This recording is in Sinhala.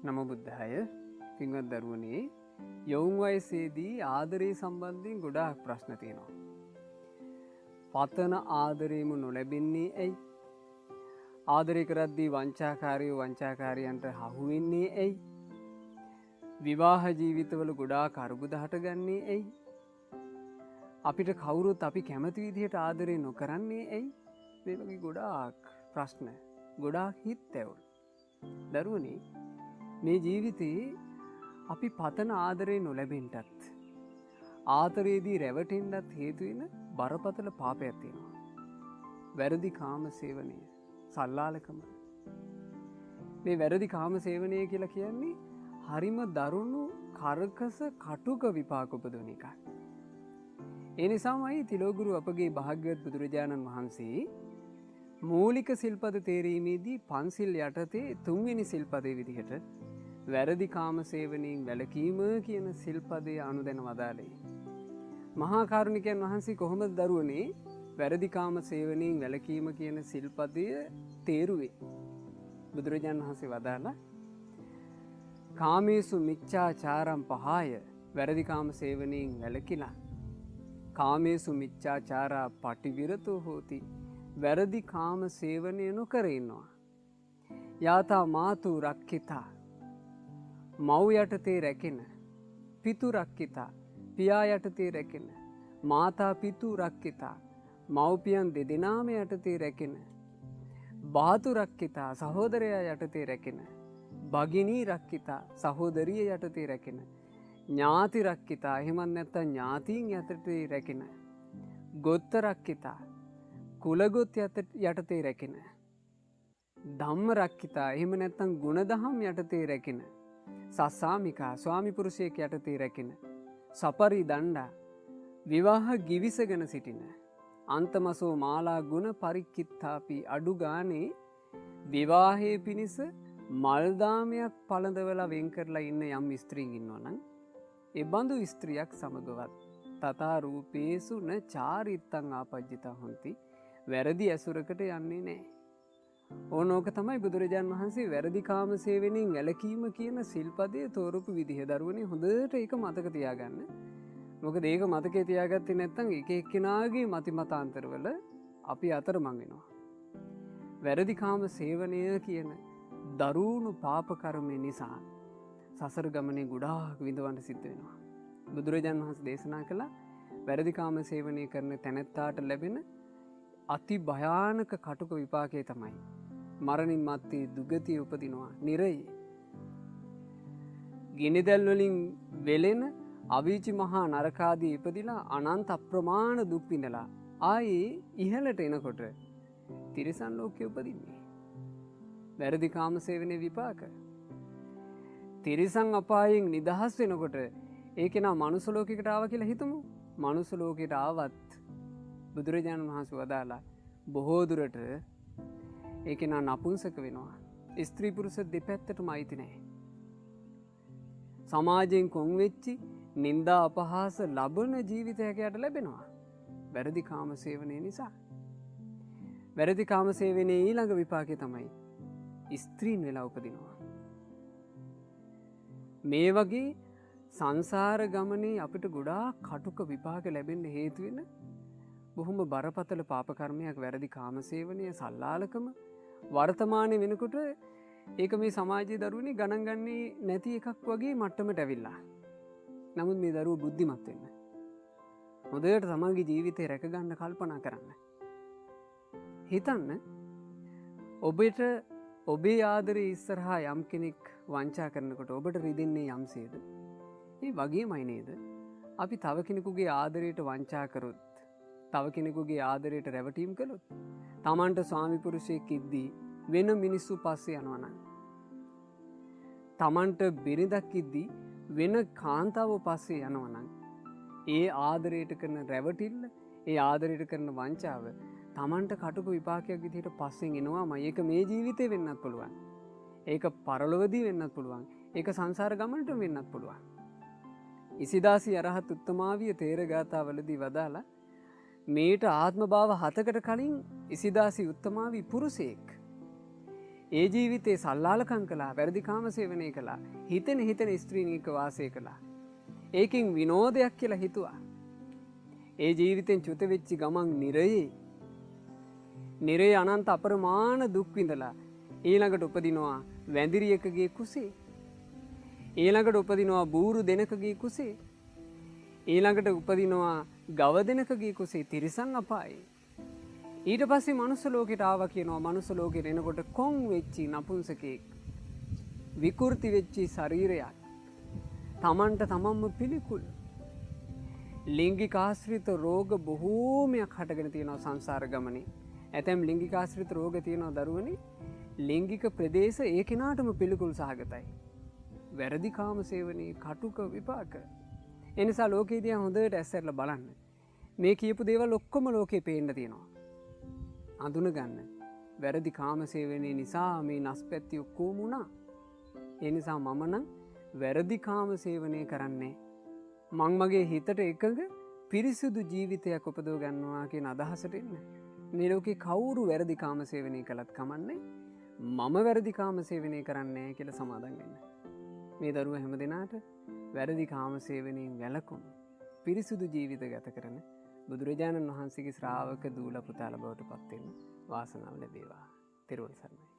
නමෝ බුද්ධාය. පින්වත් දරුවනේ, යොවුන් වයසේදී ආදරය සම්බන්ධයෙන් ගොඩාක් ප්‍රශ්න තියෙනවා. පතන ආදරයම නොලැබෙන්නේ ඇයි? ආදරය කරද්දී වංචාකාරියන්ට හහු වෙන්නේ ඇයි? විවාහ ජීවිතවල ගොඩාක් අරුබුද හටගන්නේ ඇයි? අපිට කවුරුත් අපි කැමති විදිහට ආදරය නොකරන්නේ ඇයි? මේ වගේ ගොඩාක් ප්‍රශ්න, ගොඩාක් හිත් ඇවුල්. දරුවනේ, මේ ජීවිතේ අපි පතන ආදරේ නොලැබෙන්නටත් ආදරයේදී රැවටෙන්නත් හේතු වෙන බරපතල පාපයක් තියෙනවා. වැරදි කාම සේවනය, සල්ලාලකම. මේ වැරදි කාම සේවනය කියලා කියන්නේ හරිම දරුණු කරකස කටුක විපාක උපදවන එකක්. ඒ නිසාමයි තිලෝගුරු අපගේ භාග්‍යවත් බුදුරජාණන් වහන්සේ මූලික සිල්පද තේරීමේදී පන්සිල් යටතේ 3 වෙනි සිල්පදේ විදිහට වැරදි කාම සේවනයෙන් වැළකීම කියන සිල්පදේ අනුදැන වදාළේ. මහා කාරුණිකයන් වහන්සේ කොහොමද දරුවනේ වැරදි කාම සේවනයෙන් වැළකීම කියන සිල්පදය තේරුවේ? බුදුරජාණන් වහන්සේ වදාළා, කාමේසු මිච්ඡාචාරම් පහය, වැරදි කාම සේවනයෙන් වැළකීලා කාමේසු මිච්ඡාචාරා පටිවිරතෝ හෝති, වැරදි කාම සේවනය නොකර ඉන්නවා. යාතා මාතු රක්ඛිතා, මව් යටතේ රැකෙන, පිතු රක්ඛිතා, පියා යටතේ රැකෙන, මාතා පිතු රක්ඛිතා, මව්පියන් දෙදෙනාම යටතේ රැකෙන, බාතු රක්ඛිතා, සහෝදරයා යටතේ රැකෙන, භගිනී රක්ඛිතා, සහෝදරිය යටතේ රැකෙන, ඥාති රක්ඛිතා, එහෙමත් නැත්නම් ඥාතීන් යටතේ රැකෙන, ගොත්ත රක්ඛිතා, කුලගොත් යටතේ රැකෙන, ධම්ම රක්ඛිතා, එහෙම නැත්නම් ගුණදහම් යටතේ රැකෙන, සස්සාමිකා, ස්වාමි පුරුෂයෙක් යටතේ රැකෙන, සපරි දණ්ඩා, විවාහ ගිවිසගෙන සිටින, අන්තමසෝ මාලා ගුණ පරික්කිත්තාපි, අඩු ගානේ විවාහයේ පිණිස මල්දාමයක් පළඳවලා වෙන් කරලා ඉන්න යම් ස්ත්‍රීන් ඉන්නවනම් ඒ බඳු ස්ත්‍රියක් සමගවත් තථා රූපේසු න චාරිත්තං ආපජ්ජිතා හොಂತಿ, වැරදි ඇසුරකට යන්නේ නැහැ. ඕනෝක තමයි බුදුරජාණන් වහන්සේ වැරදි කාම සේවනයෙන් වැළකීම කියන සිල්පදයේ තෝරපු විදිහ. දරුවනේ, හොඳට ඒක මතක තියාගන්න. මොකද ඒක මතකේ තියාගත්තේ නැත්නම් එක එක්කෙනාගේ මතිමතාන්තරවල අපි අතරමං වෙනවා. වැරදි කාම සේවනය කියන දරුණු පාප කර්මය නිසා සසර ගමනේ ගොඩාක් විඳවන්න සිද්ධ වෙනවා. බුදුරජාණන් වහන්සේ දේශනා කළා, වැරදි කාම සේවනය කරන තැනැත්තාට ලැබෙන අති භයානක කටුක විපාකයේ තමයි මරණින් මත්තේ දුගතිය උපදිනවා, නිරයේ. ගිනිදැල් වලින් වෙලෙන අවීචි මහා නරකාදී ඉපදිලා අනන්ත අප්‍රමාණ දුක් විඳලා ආයේ ඉහළට එනකොට තිරිසන් ලෝකෙ උපදින්නේ. වැරදි කාම සේවනයේ විපාක. තිරිසන් අපායෙන් නිදහස් වෙනකොට ඒක නා මනුස්ස ලෝකයකට ආවා කියලා හිතමු. මනුස්ස ලෝකයට ආවත් බුදුරජාණන් වහන්සේ වදාලා බොහෝ දුරට ඒක නා නපුංසක වෙනවා. ස්ත්‍රී පුරුෂ දෙපැත්තටම අයිති නැහැ. සමාජයෙන් කොන් වෙච්චි නිന്ദා අපහාස ලබන ජීවිතයක් යට ලැබෙනවා වැරදි කාම සේවනයේ නිසා. වැරදි කාම සේවනයේ ඊළඟ විපාකය තමයි ස්ත්‍රීන් වෙලා උපදිනවා. මේ වගේ සංසාර ගමනේ අපිට ගොඩාක් කටුක විපාක ලැබෙන්න හේතු වෙන බොහොම බරපතල පාප කර්මයක් වැරදි කාම සේවනය, සල්ලාලකම. වර්තමානයේ වෙනකොට ඒක මේ සමාජයේ දරුවනේ ගණන් ගන්නේ නැති එකක් වගේ මට්ටමට ඇවිල්ලා. නමුත් මේ දරුවෝ බුද්ධිමත් වෙන්න, හොඳට තමන්ගේ ජීවිතේ රැක ගන්න කල්පනා කරන්න. හිතන්න, ඔබට ඔබේ ආදරේ ඉස්සරහා යම් කෙනෙක් වංචා කරනකොට ඔබට රිදෙන්නේ යම්සේද? ඒ වගේමයි නේද අපි තව කෙනෙකුගේ ආදරයට වංචා කරොත්, තව කෙනෙකුගේ ආදරයට රැවටීම් කළොත්, තමන්ට ස්වාමි පුරුෂයෙක් ඉද්දී වෙන මිනිස්සු පස්සේ යනවා නම්, තමන්ට බිරිඳක් ඉද්දී වෙන කාන්තාවෝ පස්සේ යනවා නම්, ඒ ආදරයට කරන රැවටිල්ල, ඒ ආදරයට කරන වංචාව තමන්ට කටුක විපාකයක් විදිහට පස්සෙන් එනවාමයි. ඒක මේ ජීවිතේ වෙන්නත් පුළුවන්, ඒක පරලොවදී වෙන්නත් පුළුවන්, ඒක සංසාර ගමනට වෙන්නත් පුළුවන්. ඉසිදාසි අරහත් උත්තමාවිය තේරගාථාවලදී වදාලා, මේට ආත්ම භාව 7කට කලින් ඉසිදාසි උත්තමාවි පුරුෂයෙක් ඒ ජීවිතේ සල්ලාලකම් කළා, වැරදි කාම සේවනය කළා, හිතෙන ස්ත්‍රීනික වාසය කළා. ඒකෙන් විනෝදයක් කියලා හිතුවා. ඒ ජීවිතෙන් චුත වෙච්චි ගමන් නිරේ අනන්ත අපරමාණ දුක් විඳලා ඊළඟට උපදිනවා වැඳිරියකගේ කුසේ. ඊළඟට උපදිනවා බූරු දෙනකගේ කුසේ. ඊළඟට උපදිනවා ගව දෙනකගේ කුසේ තිරිසන් අපායේ. ඊට පස්සේ මනුස්ස ලෝකෙට ආවා කියනවා. මනුස්ස ලෝකෙට එනකොට කොන් වෙච්චි නපුංසකෙක්, විකෘති වෙච්චි ශරීරයක්, තමන්ට තමන්ම පිළිකුල්, ලිංගිකාශ්‍රිත රෝග බොහෝමයක් හටගෙන තියෙනවා සංසාර ගමනේ. ඇතැම් ලිංගිකාශ්‍රිත රෝග තියෙනවා දරුවනේ. ලිංගික ප්‍රදේශ ඒ කෙනාටම පිළිකුල් සහගතයි. වැරදි කාම සේවනයේ කටුක විපාක. එනිසා ලෝකේ දිහා හොඳට ඇස්සැරලා බලන්න. මේ කියපු දේවල් ඔක්කොම ලෝකේ පේන්න තියෙනවා. අඳුනගන්න. වැරදි කාම සේවනයේ නිසා මේ නස්පැත්ති ඔක්කොම වුණා. ඒ නිසා මම නම් වැරදි කාම සේවනය කරන්නේ. මං මගේ හිතට එකඟ පිරිසිදු ජීවිතයක් උපදව ගන්නවා කියන අදහසට එන්න. මේ ලෝකේ කවුරු වැරදි කාම සේවනය කළත් කමන්නේ. මම වැරදි කාම සේවනය කරන්නේ කියලා සමාදන් වෙන්න. මේ දරුවා හැමදෙනාට වැරදි කාම සේවනයෙන් වැළකුණු පිරිසිදු ජීවිත ගත කරන බුදුරජාණන් වහන්සේගේ ශ්‍රාවක දූල පුතාල බවට පත් වෙන්න වාසනාව ලැබේවා. තෙරුවන් සරණයි.